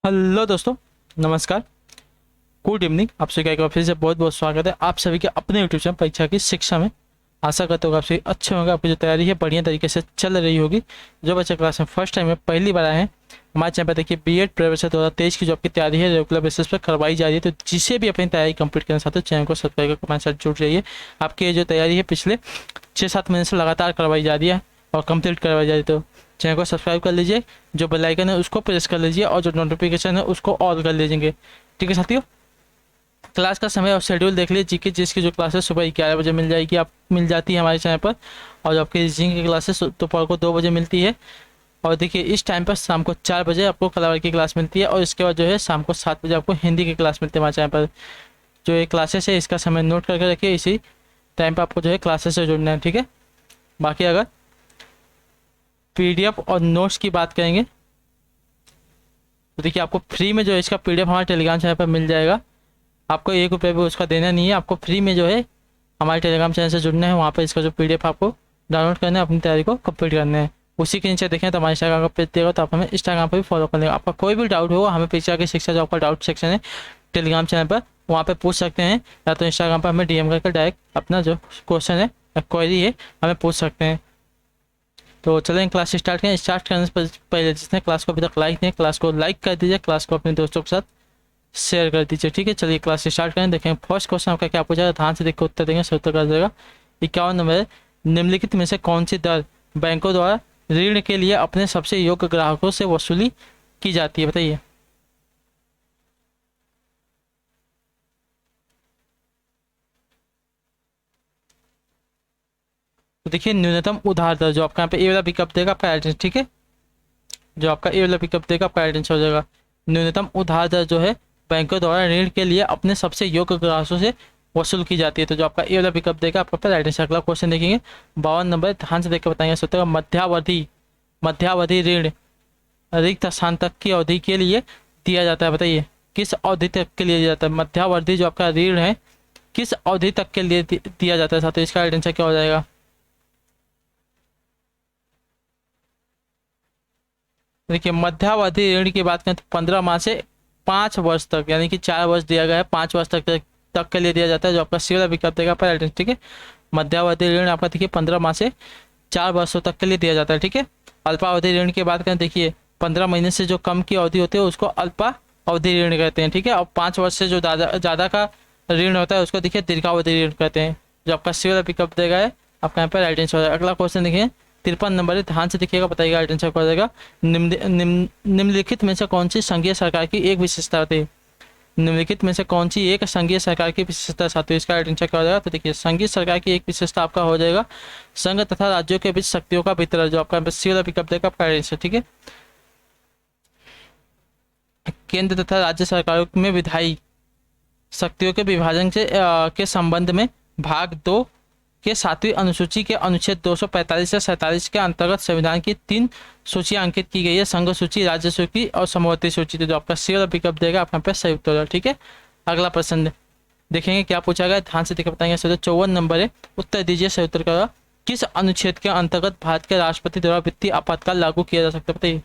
Hello दोस्तों, नमस्कार। Good evening. आप सभी का एक बार फिर से बहुत बहुत स्वागत है आप सभी के अपने यूट्यूब चैनल परीक्षा की शिक्षा में। आशा करते हो आप सभी अच्छे होंगे, आपकी जो तैयारी है बढ़िया तरीके से चल रही होगी। जो बच्चे क्लास में फर्स्ट टाइम में पहली बार आए हैं हमारे चैनल पर, देखिए बीएड प्रवेश 2023 की जो आपकी तैयारी है रेगुलर बेसिस पर करवाई जा रही है। तो जिसे भी अपनी तैयारी कंप्लीट करना चाहते हो चैनल को सब्सक्राइब करके हमारे साथ जुड़ जाइए। आपकी जो तैयारी है पिछले 6-7 महीने से लगातार करवाई जा रही है और कंप्लीट करवाई जा रही है। तो चैनल को सब्सक्राइब कर लीजिए, जो बेल आइकन है उसको प्रेस कर लीजिए और जो नोटिफिकेशन है उसको ऑल कर लीजिए। ठीक है साथियों, क्लास का समय और शेड्यूल देख लीजिए। जीके जिसकी जो क्लासेस सुबह 11 बजे मिल जाती है हमारे चैनल पर, और जो आपकी रीजनिंग की क्लासेस दोपहर को 2 बजे मिलती है। और देखिए इस टाइम पर शाम को 4 बजे आपको कलावर की क्लास मिलती है, और इसके बाद जो है शाम को 7 बजे आपको हिंदी की क्लास मिलती है हमारे चैनल पर। जो ये क्लासेस है इसका समय नोट करके रखिए, इसी टाइम पर आपको जो है क्लासेस से जुड़ना है। ठीक है, बाकी अगर पीडीएफ और नोट्स की बात करेंगे तो देखिए आपको फ्री में जो है इसका पीडीएफ हमारे टेलीग्राम चैनल पर मिल जाएगा। आपको 1 रुपये भी उसका देना नहीं है, आपको फ्री में जो है हमारे टेलीग्राम चैनल से जुड़ना है। वहाँ पर इसका जो पीडीएफ आपको डाउनलोड करना है, अपनी तैयारी को कंप्लीट करना है। उसी के नीचे देखें तो हमारे इंस्टाग्राम का पेज देगा, तो आप हमें इंस्टाग्राम पर भी फॉलो कर लेंगे। आपका कोई भी डाउट होगा हमें परीक्षा की शिक्षा जो आपका डाउट सेक्शन है टेलीग्राम चैनल पर, वहाँ पर पूछ सकते हैं, या तो इंस्टाग्राम पर हमें डीएम करके डायरेक्ट अपना जो क्वेश्चन है या क्वेरी है हमें पूछ सकते हैं। तो चलें क्लास स्टार्ट करें। स्टार्ट करने से पहले जिसने क्लास को अभी तक लाइक नहीं, क्लास को लाइक कर दीजिए, क्लास को अपने दोस्तों के साथ शेयर कर दीजिए। ठीक है, चलिए क्लास स्टार्ट करें। देखें फर्स्ट क्वेश्चन आपका क्या पूछा है, ध्यान से देख के उत्तर देंगे, सही उत्तर कर देगा। 51 नंबर है, निम्नलिखित में से कौन सी दर बैंकों द्वारा ऋण के लिए अपने सबसे योग्य ग्राहकों से वसूली की जाती है, बताइए। तो देखिए न्यूनतम उधार दर, जो आपका यहाँ पे ए वाला विकल्प देगा आपका एडिशन। ठीक है, जो आपका ए वाला विकल्प देगा आपका एडिशन हो जाएगा। न्यूनतम उधार दर जो है बैंकों द्वारा ऋण के लिए अपने सबसे योग्य ग्राहकों से वसूल की जाती है। तो जो आपका ए वाला विकल्प देगा आपका पर एडिशन। अगला क्वेश्चन देखेंगे 52 नंबर, ध्यान से देखकर बताएंगे। सोते मध्यावधि ऋण रिक्त स्थान तक की अवधि के लिए दिया जाता है, बताइए किस अवधि तक के लिए दिया जाता है। मध्यावधि जो आपका ऋण है किस अवधि तक के लिए दिया जाता है साथियों, इसका आंसर क्या हो जाएगा। देखिए मध्यावधि ऋण की बात करें तो 15 माह से 5 वर्ष तक, यानी कि 4 वर्ष दिया गया है, 5 वर्ष तक के लिए दिया जाता है, जो आपका सी वाला विकल्प देगा पर। ठीक है, मध्यावधि ऋण आपका देखिए 15 माह से 4 वर्षों तक के लिए दिया जाता है। ठीक है, अल्पावधि ऋण की बात करें, देखिए 15 महीने से जो कम की अवधि होती है उसको अल्पा अवधि ऋण कहते हैं। ठीक है, और 5 वर्ष से जो ज़्यादा का ऋण होता है उसको देखिए दीर्घावधि ऋण कहते हैं। जो आपका सी वाला विकल्प देगा है आपका यहाँ पर राइट आंसर हो जाएगा। अगला क्वेश्चन देखिए 53 नंबर है, ध्यान से देखिएगा, बताइएगा राइट आंसर क्या हो जाएगा। निम्नलिखित में से कौन सी संघीय सरकार की एक विशेषता होती है। निम्नलिखित में से कौन सी एक संघीय सरकार की विशेषता साथी है, इसका राइट आंसर क्या हो जाएगा। तो देखिए संघीय सरकार की एक विशेषता आपका हो जाएगा संघ तथा राज्यों के बीच शक्तियों का वितरण, जो आपका सी वाला विकल्प देगा आपका राइट आंसर। ठीक है, केंद्र तथा राज्य सरकारों में विधायी शक्तियों के विभाजन के संबंध में भाग 2 के 7वीं अनुसूची के अनुच्छेद 245 से 47 के अंतर्गत संविधान की 3 सूचियां अंकित की गई है, संघ सूची, राज्य सूची और समवर्ती सूची। तो जो आपका सी वाला विकल्प देगा आपका पे सही उत्तर होगा। ठीक है, अगला प्रश्न देखेंगे क्या पूछा गया, ध्यान से देखकर बताएंगे। 54 नंबर है, उत्तर दीजिए सही उत्तर का। किस अनुच्छेद के अंतर्गत भारत के राष्ट्रपति द्वारा वित्तीय आपातकाल लागू किया जा सकता है, बताइए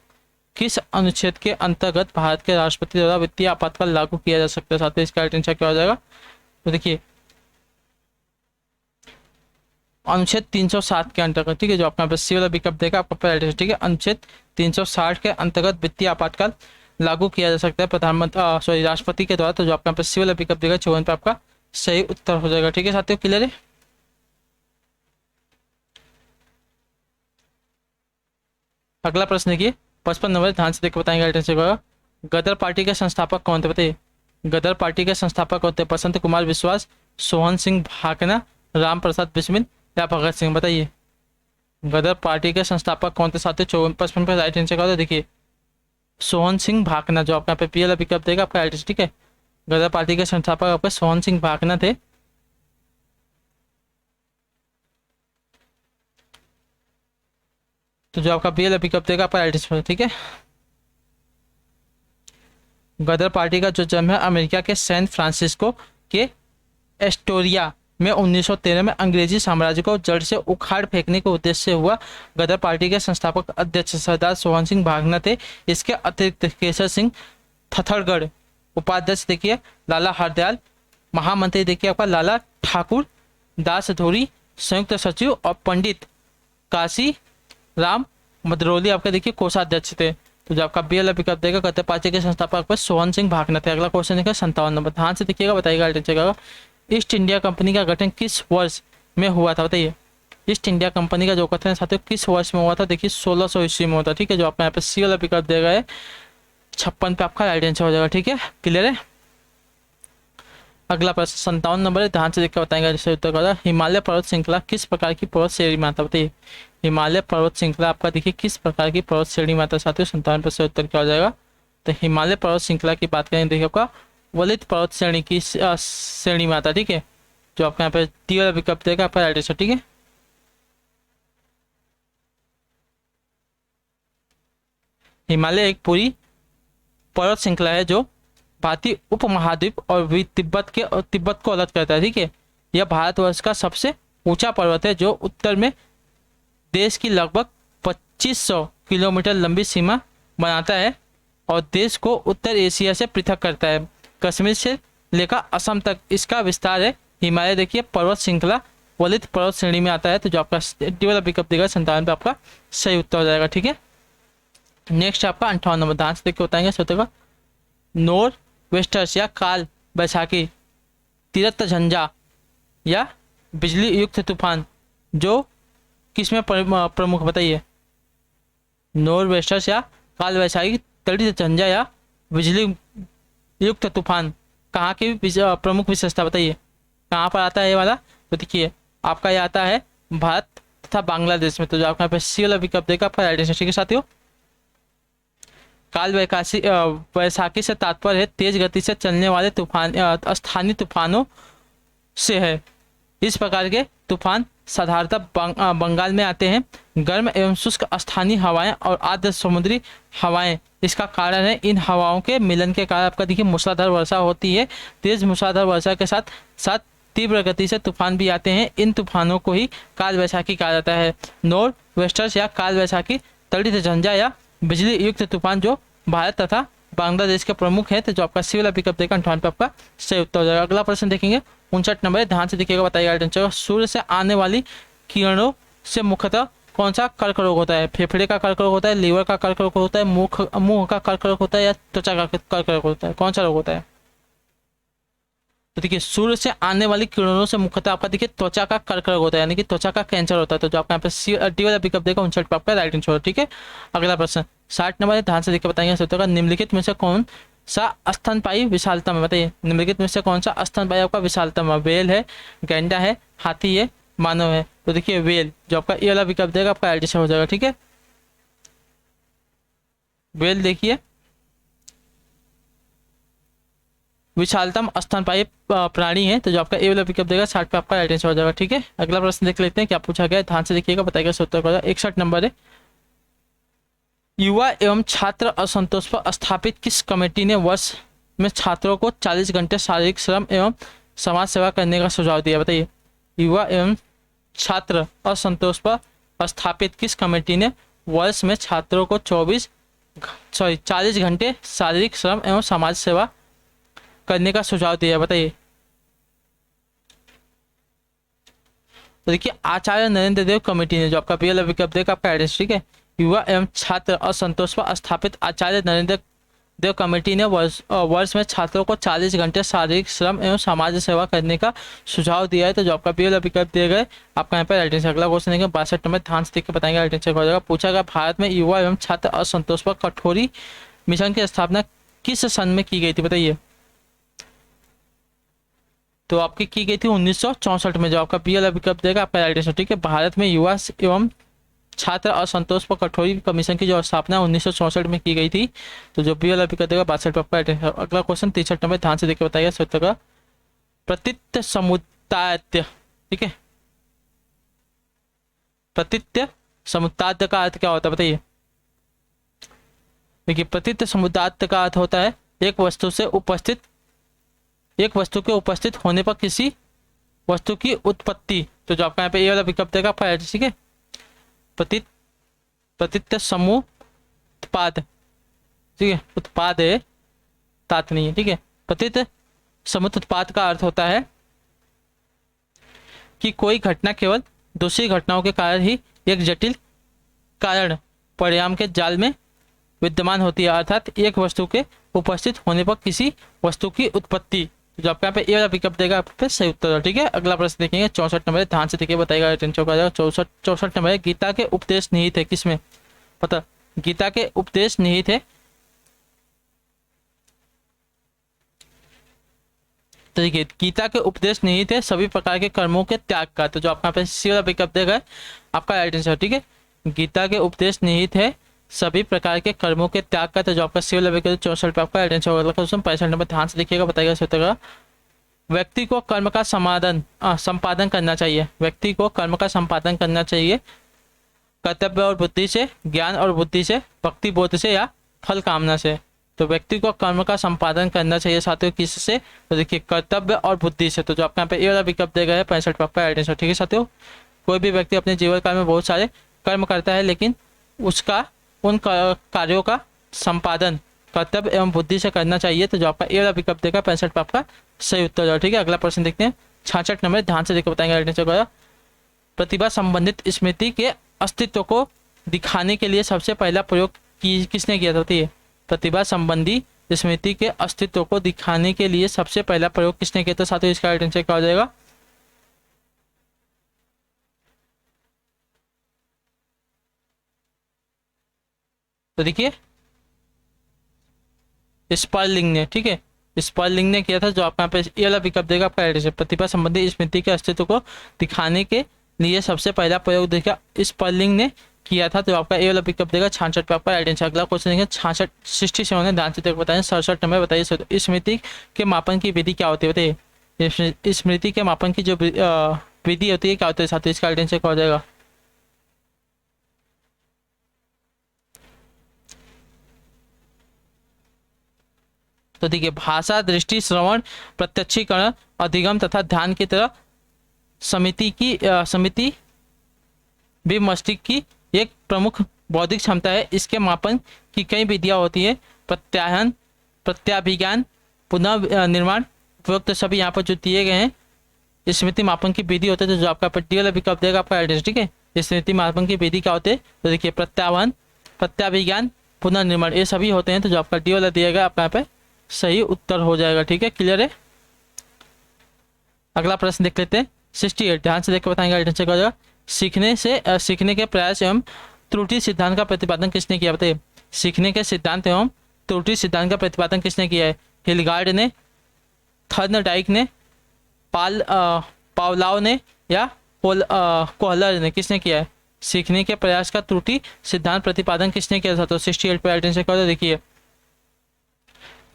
किस अनुच्छेद के अंतर्गत भारत के राष्ट्रपति द्वारा वित्तीय आपातकाल लागू किया जा सकता है। साथ ही इसका आंसर क्या हो जाएगा। तो देखिए अनुच्छेद 360 के अंतर्गत। ठीक है, जो आपका सी वाला विकल्प देगा आपका पहला। ठीक है, अनुच्छेद 360 के अंतर्गत वित्तीय आपातकाल लागू किया जा सकता है प्रधानमंत्री राष्ट्रपति के द्वारा। तो जो आपका सी वाला विकल्प देगा 54 पे आपका सही उत्तर हो जाएगा। ठीक है साथियों, क्लियर है। अगला प्रश्न देखिए 55 नंबर, ध्यान से देखकर बताएंगे आंसर क्या होगा। गदर पार्टी के संस्थापक कौन थे, बताइए गदर पार्टी के संस्थापक कौन थे। बसंत कुमार विश्वास, सोहन सिंह भाकना, राम प्रसाद बिस्मिल या भगत सिंह, बताइए गदर पार्टी के संस्थापक कौन थे साथियों। 54 पे राइट आंसर क्या होता है, देखिए सोहन सिंह भाकना, जो आपका पी वाला विकल्प देगा आपका राइट। ठीक है, गदर पार्टी के संस्थापक आपके सोहन सिंह भाकना थे। तो जो आपका बी वाला विकल्प देगा आपका राइट। ठीक है, गदर पार्टी का जो जन्म है अमेरिका के सैन फ्रांसिस्को के एस्टोरिया में 1913 में अंग्रेजी साम्राज्य को जड़ से उखाड़ फेंकने के उद्देश्य से हुआ। गदर पार्टी के संस्थापक अध्यक्ष सरदार सोहन सिंह भागना थे। इसके अतिरिक्त केसर सिंह थथरगढ़। उपाध्यक्ष देखिए लाला हरदयाल। महामंत्री देखिए आपका लाला ठाकुर दास धोरी। संयुक्त सचिव और पंडित काशी राम मदरौली आपका देखिए कोषाध्यक्ष थे। तो जो आपका BL विकल्प देगा गद्य पार्टी के संस्थापक पर सोहन सिंह भागना थे। अगला क्वेश्चन देखिए 57 नंबर, ध्यान से देखिएगा, बताइएगा। ईस्ट इंडिया कंपनी का गठन किस वर्ष में हुआ था, बताइए। ईस्ट इंडिया कंपनी का जो गठन है साथियों किस वर्ष में हुआ था, देखिए 1600 ईस्वी में होता। ठीक है, जो आपका यहाँ पे C वाला विकल्प देगा है 56 पे आपका राइट आंसर हो जाएगा। ठीक है, क्लियर है। अगला प्रश्न 57 नंबर है, ध्यान से देखकर बताएंगे इसका उत्तर क्या होगा। हिमालय पर्वत श्रृंखला किस प्रकार की पर्वत श्रेणी में आता है, बताइए। हिमालय पर्वत श्रृंखला आपका देखिए किस प्रकार की पर्वत श्रेणी में आता है साथियों, 57 पर उत्तर क्या हो जाएगा। तो हिमालय पर्वत श्रृंखला की बात करें देखिए आपका वलित पर्वत श्रेणी की श्रेणी में आता है। ठीक है, जो आपका यहाँ पे टी वाला विकल्प देगा आपका राइट आंसर। ठीक है, हिमालय एक पूरी पर्वत श्रृंखला है जो भारतीय उपमहाद्वीप और तिब्बत को अलग करता है। ठीक है, यह भारतवर्ष का सबसे ऊंचा पर्वत है जो उत्तर में देश की लगभग 2500 किलोमीटर लंबी सीमा बनाता है और देश को उत्तर एशिया से पृथक करता है। कश्मीर से लेकर असम तक इसका विस्तार है। हिमालय देखिए पर्वत श्रृंखला वलित पर्वत श्रेणी में आता है। तो जो आपका डी वाला विकल्प देगा 57 पे आपका सही उत्तर हो जाएगा। ठीक है, नेक्स्ट आपका 58 नंबर, ध्यान से देख के बताएंगे सत्य का। नॉर्थ वेस्टर्स या काल बैसाखी, तीरथ झंझा या बिजली युक्त तूफान जो किसमें प्रमुख, बताइए। नॉर्थ वेस्टर्स या काल बैसाखी, तीरथ झंझा या बिजली युक्त तूफान कहाँ की प्रमुख विशेषता, बताइए। कहाँ पर आता है ये वाला, तो देखिए आपका ये आता है भारत तथा बांग्लादेश में। तो जो आपका C वाला विकल्प देगा आपका राइट आंसर। ठीक है साथियों, काल बैसाखी से तात्पर्य है तेज गति से चलने वाले तूफान स्थानीय तूफानों से है। इस प्रकार के तूफान साधारणतः बंगाल में आते हैं। गर्म एवं शुष्क स्थानीय हवाएं और आर्द्र समुद्री हवाएं इसका कारण है। इन हवाओं के मिलन के कारण आपका देखिए मूसलाधार वर्षा होती है। तेज मूसलाधार वर्षा के साथ साथ तीव्र गति से तूफान भी आते हैं। इन तूफानों को ही काल बैसाखी कहा जाता है। नॉर्थ वेस्टर्स या काल बैसाखी, तड़ित झंझा या बिजली युक्त तूफान जो भारत तथा बांग्लादेश के प्रमुख है। तो जो आपका C वाला पिकअप देगा 58 पे आपका सही उत्तर हो जाएगा। अगला प्रश्न देखेंगे 59 नंबर, ध्यान से देखिएगा, बताइएगा। सूर्य से आने वाली किरणों से मुख्यतः कौन सा कर्क रोग होता है। फेफड़े का कर्क रोग होता है, लीवर का कर्क रोग होता है, मुंह का कर्क रोग होता है या त्वचा का कर्क रोग होता है, कौन सा रोग होता है। तो देखिए सूर्य से आने वाली किरणों से मुख्यतः आपका देखिए त्वचा का कर्क रोग होता है, यानी कि त्वचा का कैंसर होता है। तो जो आपका यहाँ पे डी वाला पिकअप देगा 59 पे आपका राइट आंसर। ठीक है, अगला प्रश्न 60 नंबर, ध्यान से देखकर बताएंगे। निम्नलिखित में से कौन सा स्तनपायी विशालतम है, बताइए। निम्नलिखित में से कौन सा स्तनपायी आपका विशालतम है। वेल है, गैंडा है, हाथी है, मानव है। तो देखिए वेल, जो आपका ए वाला विकल्प देगा आपका राइट आंसर हो जाएगा। ठीक है, वेल देखिए विशालतम स्तनपायी प्राणी है। तो जो आपका ए वाला विकल्प देगा 60 पे आपका राइट आंसर हो जाएगा। ठीक है, अगला प्रश्न देख लेते हैं क्या पूछा गया है, ध्यान से देखिएगा, बताइएगा उत्तर का। 61 नंबर है, युवा एवं छात्र असंतोष पर स्थापित किस कमेटी ने वर्ष में छात्रों को 40 घंटे शारीरिक श्रम एवं समाज सेवा करने का सुझाव दिया, बताइए। युवा एवं छात्र असंतोष पर स्थापित किस कमेटी ने वर्ष में छात्रों को 40 घंटे शारीरिक श्रम एवं समाज सेवा करने का सुझाव दिया, बताइए। तो देखिए आचार्य नरेंद्र देव कमेटी ने, जो आपका पहला विकल्प देगा आपका एड्रेस। ठीक है, युवा एवं छात्र असंतोष पर स्थापित आचार्य नरेंद्र देव कमेटी ने वर्ष में छात्रों को 40 घंटे शारीरिक श्रम एवं समाज सेवा करने का सुझाव दिया है। तो जो आपका पहला विकल्प दिए गए आपका यहाँ पे राइट आंसर। अगला क्वेश्चन देंगे 62 नंबर, ध्यान से देख के बताएंगे राइट आंसर हो जाएगा। पूछा गया भारत में युवा एवं छात्र असंतोष पर कठोरी मिशन की स्थापना किस सन में की गई थी, बताइए। तो आपकी की गई थी 1964 में। जो आपका बी वाला विकल्प देगा आपका राइट आंसर। ठीक है, भारत में युवा एवं छात्र असंतोष पर कठोरी कमीशन की जो स्थापना 1964 में की गई थी। तो जो बी वाला विकल्प देगा 62 पे आपका राइट आंसर। अगला क्वेश्चन 63 नंबर, ध्यान से देखिए, बताइए सत्य का। प्रतित्व समुदाय, ठीक है, प्रतित्व समुदाय का अर्थ क्या होता है, बताइए। देखिए प्रतित्व समुदाय का अर्थ होता है एक वस्तु के उपस्थित होने पर किसी वस्तु की उत्पत्ति। तो जो आपका यहाँ पे ये वाला विकल्प देगा आपका, ठीक है, प्रतित्व समूह उत्पाद, ठीक है, उत्पाद है तात नहीं है, ठीक है। पतित समुत्पाद का अर्थ होता है कि कोई घटना केवल दूसरी घटनाओं के कारण ही एक जटिल कारण परिणाम के जाल में विद्यमान होती है, अर्थात एक वस्तु के उपस्थित होने पर किसी वस्तु की उत्पत्ति। जो आपका यहाँ पे ए वाला विकल्प देगा, आप पे सही उत्तर है, ठीक है। अगला प्रश्न देखेंगे 64 नंबर, ध्यान से देखिए, बताएगा रिटर्न चौका जाएगा। 64 नंबर, गीता के उपदेश निहित है किसमें, पता, गीता के उपदेश निहित है, तो देखिए गीता के उपदेश निहित है सभी प्रकार के कर्मों के त्याग का, तो जो आपका यहाँ पे सी वाला विकल्प देगा आपका राइट आंसर, ठीक है। गीता के उपदेश निहित है सभी प्रकार के कर्मों के त्याग का, तो जो आपका सी वाला विकल्प 64 पे आपका राइट आंसर होगा। क्वेश्चन 65 नंबर, ध्यान से देखिएगा, बताइएगा सही उत्तर। व्यक्ति को कर्म का संपादन करना चाहिए, व्यक्ति को कर्म का संपादन करना चाहिए कर्तव्य और बुद्धि से, ज्ञान और बुद्धि से, भक्ति बोध से या फल कामना से। तो व्यक्ति को कर्म का संपादन करना चाहिए साथियों किससे, तो देखिए कर्तव्य और बुद्धि से, तो जो आपका यहाँ पे ए वाला विकल्प देगा है 65 पे आपका राइट आंसर, ठीक है साथियों। कोई भी व्यक्ति अपने जीवन काल में बहुत सारे कर्म करता है, लेकिन उसका उन कार्यों का संपादन कर्तव्य एवं बुद्धि से करना चाहिए, तो जो आपका ए वाला विकल्प देगा 65 पे आपका सही उत्तर है, ठीक है। अगला प्रश्न देखते हैं 66 नंबर, ध्यान से देखकर बताएंगे राइट आंसर। प्रतिभा संबंधित स्मृति के अस्तित्व को दिखाने के लिए सबसे पहला प्रयोग किसने किया था, ये प्रतिभा संबंधी स्मृति के अस्तित्व को दिखाने के लिए सबसे पहला प्रयोग किसने किया था साथियों, इसका राइट आंसर क्या हो जाएगा, तो देखिए स्पर्लिंग ने, ठीक है, स्पर्लिंग ने किया था, जो आपका यहाँ पे ये वाला विकल्प देगा आपका राइट आंसर। प्रतिभा संबंधी स्मृति के अस्तित्व को दिखाने के लिए सबसे पहला प्रयोग देखा स्पर्लिंग ने किया था, तो आपका ए वाला पिकअप देगा 66 पे आपका राइट आंसर। अगला क्वेश्चन देखें 67 है, ध्यान से बताएं। 67 नंबर बताइए स्मृति के मापन की विधि क्या होती है, बताइए स्मृति के मापन की जो विधि होती है क्या होती है साथियों, इसका राइट आंसर क्या हो जाएगा, तो देखिए भाषा, दृष्टि, श्रवण, प्रत्यक्षीकरण, अधिगम तथा ध्यान की तरह समिति भी मस्तिष्क की एक प्रमुख बौद्धिक क्षमता है। इसके मापन की कई विधियां होती है, प्रत्याहन, प्रत्याभिज्ञान, पुनः निर्माण, उपयुक्त सभी यहाँ पर जो दिए गए हैं स्मृति मापन की विधि होते हैं, तो जो आपका पर्टिकुलर विकल्प देगा आपका एड्रेस, ठीक है। स्मृति मापन की विधि क्या होते हैं, तो देखिए प्रत्याहन, प्रत्याभिज्ञान, पुनर्निर्माण, ये सभी होते हैं, तो जो आपका डी वाला दिया गया आपका यहाँ पे सही उत्तर हो जाएगा, ठीक है, क्लियर है। अगला प्रश्न देख लेते हैं 68, ध्यान से देख के बताएंगे आंसर क्या हो जाएगा। सीखने के प्रयास एवं त्रुटि सिद्धांत का प्रतिपादन किसने किया, बताइए सीखने के सिद्धांत एवं त्रुटि सिद्धांत का प्रतिपादन किसने किया है, हिलगार्ड ने, थर्नडाइक ने, पावलाव ने या कोहलर ने, किसने किया है सीखने के प्रयास का त्रुटि सिद्धांत प्रतिपादन किसने किया था, तो 68 पे आंसर क्या हो, देखिए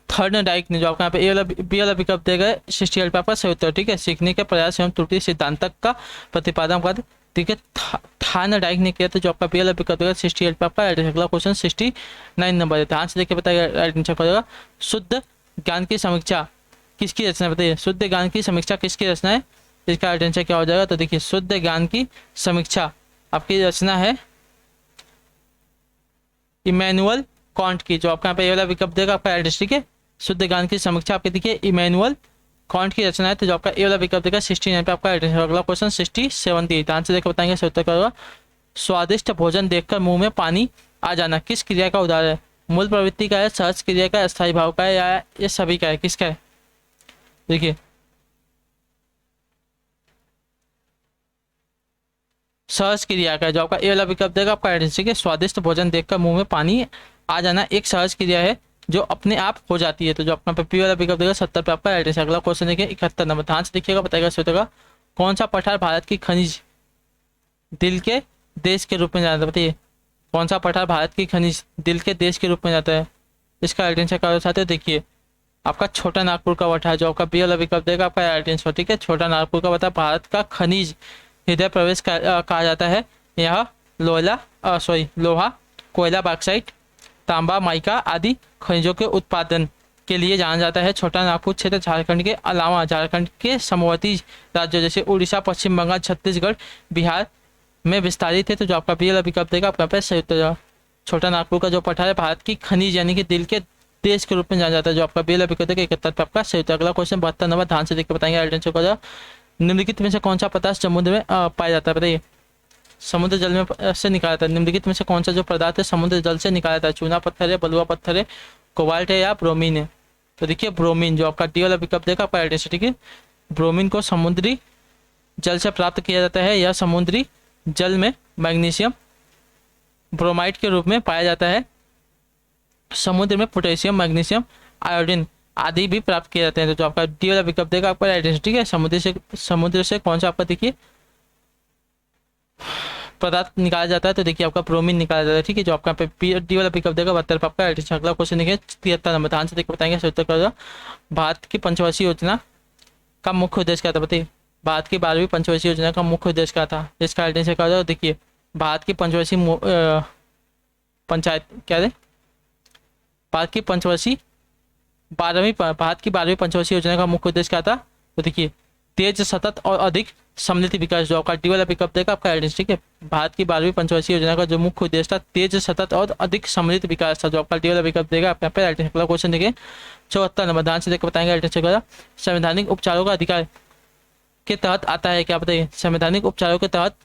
थर्नडाइक ने, जो आपका यहाँ पे बी वाला विकल्प देगा 68 पे आपका सही उत्तर, ठीक है। सीखने के प्रयास एवं त्रुटि सिद्धांत का प्रतिपादन कर, ठीक है, थर्नडाइक ने किया था, जो आपका बी वाला विकल्प देगा 68 पे आपका। अगला क्वेश्चन 69 नंबर है, ध्यान से देखिए बताइए राइट आंसर क्या होगा। शुद्ध ज्ञान की समीक्षा किसकी रचना, बताइए शुद्ध ज्ञान की समीक्षा किसकी रचना है, इसका राइट आंसर क्या हो जाएगा, तो देखिए शुद्ध ज्ञान की समीक्षा आपकी रचना है इमैनुअल कांट की, जो आपका यहाँ पे ये वाला विकल्प देगा आपका एड्रेस, ठीक है। शुद्ध ज्ञान की समीक्षा आपके देखिए इमैनुअल कांट की रचना है, तो जो आपका ए वाला विकल्प देगा 69 पे आपका एड्रेस। अगला क्वेश्चन 67, ध्यान से देखकर बताएंगे सही उत्तर क्या होगा। स्वादिष्ट भोजन देखकर मुंह में पानी आ जाना किस क्रिया का उदाहरण है, मूल प्रवृत्ति का है, सहज क्रिया का, अस्थायी भाव का है, या ये सभी का है, किसका है, देखिए सहज क्रिया का, जो आपका ए वाला विकल्प देगा आपका एड्रेस, ठीक है। स्वादिष्ट भोजन देखकर मुंह में पानी आ जाना एक सहज क्रिया है जो अपने आप हो जाती है, तो जो अपना पी वाला विकल्प देगा 70 पे आपका एड्रेस। अगला क्वेश्चन देखिए 71 नंबर, ध्यान से देखिएगा बताएगा सही होगा। कौन सा पठार भारत की खनिज दिल के देश के रूप में जाना, बताइए कौन सा पठार भारत की खनिज दिल के देश के रूप में जाता है, इसका आइडेंटिफाई कर चाहते हो, देखिए आपका छोटा नागपुर का पठार, जो आपका बी वाला विकल्प देगा आपका आइडेंटिफाई, ठीक है। छोटा नागपुर का पठार भारत का खनिज हृदय प्रवेश कहा जाता है। यह लोहा, कोयला, बॉक्साइट, तांबा, माइका आदि खनिजों के उत्पादन के लिए जाना जाता है। छोटा नागपुर क्षेत्र झारखंड के अलावा झारखंड के समवर्ती राज्यों जैसे उड़ीसा, पश्चिम बंगाल, छत्तीसगढ़, बिहार में विस्तारित है, तो जो आपका बी वाला विकल्प देगा आपका सही उत्तर। छोटा नागपुर का जो पठार है भारत की खनिज यानी कि दिल के देश के रूप में जाना जाता है, जो आपका बी वाला विकल्प देगा 71 पे आपका सही उत्तर। अगला क्वेश्चन 72 नंबर, ध्यान से देख के बताएंगे राइट आंसर को। निम्नलिखित में से कौन सा पदार्थ समुद्र में पाया जाता है, बताइए। समुद्र जल में से निकाला जाता है, निम्नलिखित में से कौन सा जो पदार्थ है समुद्र जल से निकाला जाता है? चूना पत्थर है, बलुआ पत्थर है, कोबाल्ट है या ब्रोमीन है? तो देखिए ब्रोमीन, जो आपका डी वाला विकल्प देगा आपका राइट आंसर, ठीक है। ब्रोमीन को समुद्री जल से प्राप्त किया जाता है या समुद्री जल में मैग्नीशियम ब्रोमाइड के रूप में पाया जाता है। समुद्र में पोटेशियम, मैग्नीशियम, आयोडीन आदि भी प्राप्त किए जाते हैं। तो जो आपका डी वाला विकल्प देगा आपका राइट आंसर, ठीक है। समुद्र से कौन सा आपका देखिए पदार्थ निकाला जाता है? तो देखिए आपका ब्रोमीन निकाला जाता है, ठीक है। जो आपका डी वाला पिकअप देगा 72 पे आपका राइट आंसर। अगला क्वेश्चन देखिए 73 नंबर, ध्यान से देख बताएंगे सही उत्तर कर। भारत की पंचवर्षीय योजना का मुख्य उद्देश्य क्या था, बताइए। भारत की 12वीं पंचवर्षीय योजना का मुख्य उद्देश्य क्या था? इसका राइट आंसर क्या होगा? देखिए भारत की पंचवर्षीय पंचायत क्या है, भारत की 12वीं पंचवर्षीय योजना का मुख्य उद्देश्य क्या था? तो देखिए तेज, सतत और अधिक सम्मिलित विकास, जो आपका डी वाला पिकअप देगा आपका राइट आंसर, ठीक है। भारत की 12वीं पंचवर्षीय योजना का जो मुख्य उद्देश्य था तेज, सतत और अधिक सम्मिलित विकास था, जो आपका डी वाला पिकअप देगा आपका पे राइट आंसर। अगला क्वेश्चन देखिए 74 नंबर, ध्यान से देख बताएंगे राइट आंसर का। संवैधानिक उपचारों का अधिकार के तहत आता है क्या, बताइए। संवैधानिक उपचारों के तहत,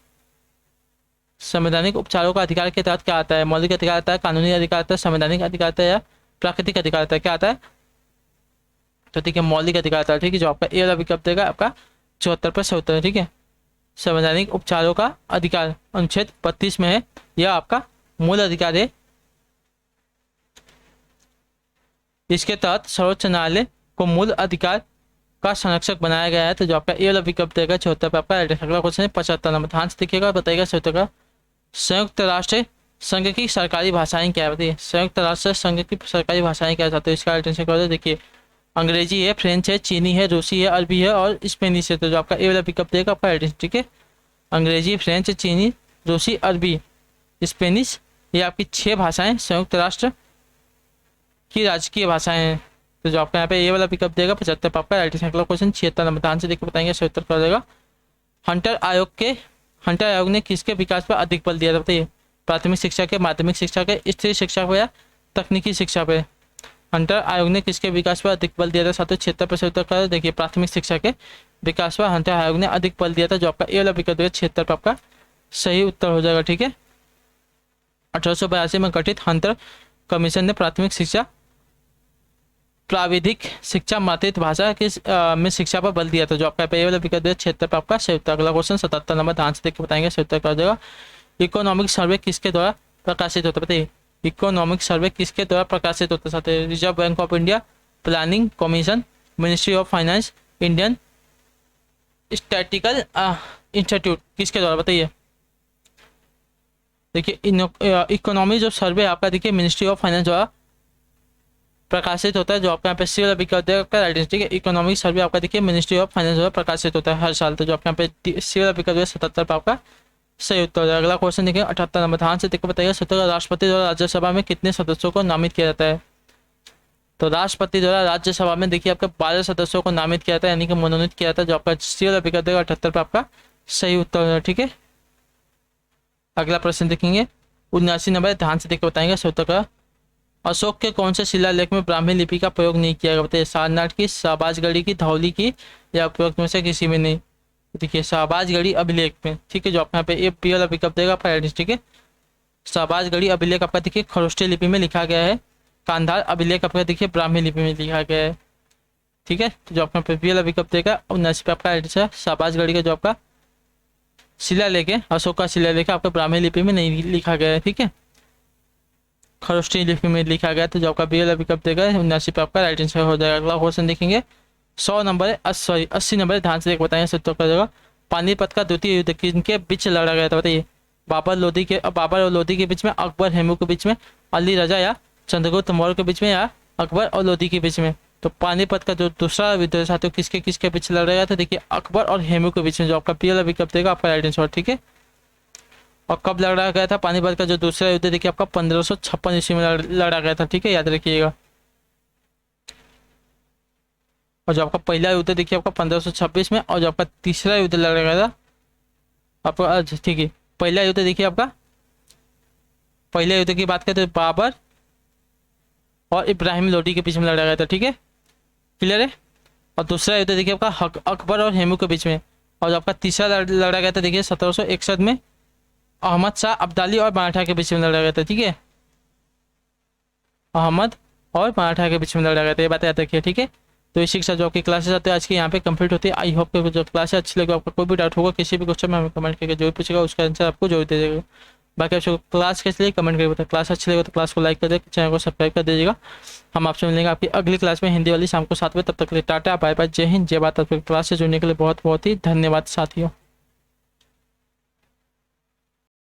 संवैधानिक उपचारों का अधिकार के तहत क्या आता है? मौलिक अधिकार आता है, कानूनी अधिकार आता है, संवैधानिक अधिकार आता है या प्राकृतिक अधिकार आता है? क्या आता है? तो ठीक है मौलिक अधिकार आता है, ठीक है। जो आपका ए वाला विकल्प देगा आपका 74 पर 77 है, ठीक है। संवैधानिक उपचारों का अधिकार अनुच्छेद 32 में है, यह आपका मूल अधिकार है। इसके तहत सर्वोच्च न्यायालय को मूल अधिकार का संरक्षक बनाया गया है। तो जो आपका ए वाला विकल्प देगा 74 पे आपका। अगला क्वेश्चन है 75 नंबर, ध्यान से देखिएगा बताइएगा सही उत्तर का। संयुक्त राष्ट्र संघ की सरकारी भाषाएं क्या है, बताइए। संयुक्त राष्ट्र संघ की सरकारी भाषाएं क्या चाहते हो? इसका आंसर क्या होता है? देखिए अंग्रेजी है, फ्रेंच है, चीनी है, रूसी है, अरबी है और स्पेनिश है। तो जो आपका ए वाला पिकअप देगा आपका आंसर, ठीक है। अंग्रेजी, फ्रेंच, चीनी, रूसी, अरबी, स्पेनिश, ये आपकी 6 भाषाएं संयुक्त राष्ट्र की राजकीय भाषाएं हैं। तो जो आपका यहाँ पे ए वाला पिकअप देगा 75 पे आपका राइट आंसर। अगला क्वेश्चन 76 नंबर, ध्यान से देख के बताएंगे सही उत्तर कर देगा। हंटर आयोग ने किसके विकास पर अधिक बल दिया था, बताइए। प्राथमिक शिक्षा के, माध्यमिक शिक्षा के, स्त्री शिक्षा पे या तकनीकी शिक्षा पे? हंटर आयोग ने किसके विकास पर अधिक बल दिया था? 76% उत्तर कर। देखिए प्राथमिक शिक्षा के विकास पर हंटर आयोग ने अधिक बल दिया था, जो आपका ए वाला विकल्प देगा 76 पर आपका सही उत्तर हो जाएगा, ठीक है। 1882 में गठित हंटर कमीशन ने प्राथमिक शिक्षा, प्राविधिक शिक्षा, मातृत्व भाषा के में शिक्षा पर बल दिया था, जो आपका ए वाला विकल्प देगा 76 पर आपका सही उत्तर। अगला क्वेश्चन 77 नंबर, ध्यान से देख के बताएंगे सही उत्तर कर देगा। इकोनॉमिक सर्वे किसके द्वारा प्रकाशित होता है, बताइए। इकोनॉमिक सर्वे किसके द्वारा प्रकाशित होता है? Reserve bank of India, planning commission, ministry of finance, Indian statistical institute, किसके द्वारा बताइए। देखिए इकोनॉमी जो सर्वे आपका देखिए मिनिस्ट्री ऑफ फाइनेंस द्वारा प्रकाशित होता है, जो आपका यहाँ पे सी वाला विकल्प देगा आपका राइट आंसर, ठीक है। इकोनॉमिक सर्वे आपका देखिए मिनिस्ट्री ऑफ फाइनेंस द्वारा प्रकाशित होता है हर साल। तो जो आपका यहाँ पे सी वाला विकल्प 77 पर आपका सही उत्तर है। अगला क्वेश्चन देखिए 78 नंबर, ध्यान से देखकर बताइए सत्रह राष्ट्रपति द्वारा राज्यसभा में कितने सदस्यों को नामित किया जाता है? तो राष्ट्रपति द्वारा राज्यसभा में देखिए आपके 12 सदस्यों को नामित किया जाता है, यानी कि मनोनीत किया जाता है, जो आपका सी वाला विकल्प देगा 78 पर आपका सही उत्तर है, ठीक है। अगला प्रश्न देखेंगे 79 नंबर, ध्यान से देखकर बताएंगे सही उत्तर का। अशोक के कौन से शिलालेख में ब्राह्मी लिपि का प्रयोग नहीं किया गया, बताइए। सारनाथ की, शाहबाजगढ़ी की, धौली की या उपरोक्त में से किसी में नहीं? देखिए शाहबाजगढ़ी अभिलेख में, ठीक है। जो आपका यहाँ पे ए पी वाला विकल्प देगा आपका राइट, ठीक है। शाहबाजगढ़ी अभिलेख आपका देखिए खरोष्टी लिपि में लिखा गया है। कांधार अभिलेख आपका देखिए ब्राह्मी लिपि में लिखा गया है, ठीक है। तो जो आपका पी वाला विकल्प देगा 79 पे आपका राइट है। शाहबाजगढ़ी का जो आपका शिलालेख है, अशोक का शिलालेख है, आपका ब्राह्मी लिपि में नहीं लिखा गया है, ठीक है, खरोष्टी लिपि में लिखा गया। तो जो आपका बी वाला विकल्प देगा 79 पे आपका राइट आंसर हो जाएगा। अगला क्वेश्चन देखेंगे 100 नंबर, सॉरी 80 नंबर, ध्यान से देख बताएंगे सत्तर का जगह। पानीपत का द्वितीय युद्ध किनके बीच लड़ा गया था, बताइए। बाबर और लोधी के बीच में, अकबर हेमू के बीच में, अली रजा या चंद्रगुप्त मौर्य के बीच में, या अकबर और लोधी के बीच में? तो पानीपत का जो दूसरा युद्ध है साथियों किसके किसके बीच लड़ा गया था? देखिए अकबर और हेमू के बीच में, जो आपका पी वाला विकल्प देगा आपका राइट आंसर, ठीक है। और कब लड़ा गया था पानीपत का जो दूसरा युद्ध? देखिए आपका 1556 ईस्वी में लड़ा गया था, ठीक है, याद रखिएगा। और जो आपका पहला युद्ध देखिए आपका 1526 में, और जो आपका तीसरा युद्ध लड़ा गया था आपका, ठीक है, पहला युद्ध देखिए आपका, पहले युद्ध की बात करें तो बाबर और इब्राहिम लोदी के बीच में लड़ा गया था, ठीक है, क्लियर है। और दूसरा युद्ध देखिए आपका अकबर और हेमू के बीच में। और आपका तीसरा लड़ा गया था देखिए 1761 में अहमद शाह अब्दाली और मराठा के बीच में लड़ा गया था, ठीक है, अहमद और मराठा के बीच में लड़ा गया था, ये बात याद रखिए, ठीक है। तो ये शिक्षा जो आपकी क्लासेस आते हैं आज की यहाँ पे कंप्लीट होती है। आई होप कि जो क्लास अच्छी लगी, आपका कोई भी डाउट होगा किसी भी क्वेश्चन में हमें कमेंट करके जो भी पूछेगा उसका आंसर आपको जरूर दे देगा। बाकी आपको क्लास कैसी लगी कमेंट करके बताएं। क्लास अच्छी लगे तो क्लास को लाइक कर दे, चैनल को सब्सक्राइब कर दीजिएगा। हम आपसे मिलेंगे आपकी अगली क्लास में हिंदी वाली शाम को 7 बजे। तब तक के लिए टाटा बाय बाय, जय हिंद जय भारत। क्लास से जुड़ने के लिए बहुत बहुत ही धन्यवाद साथियों।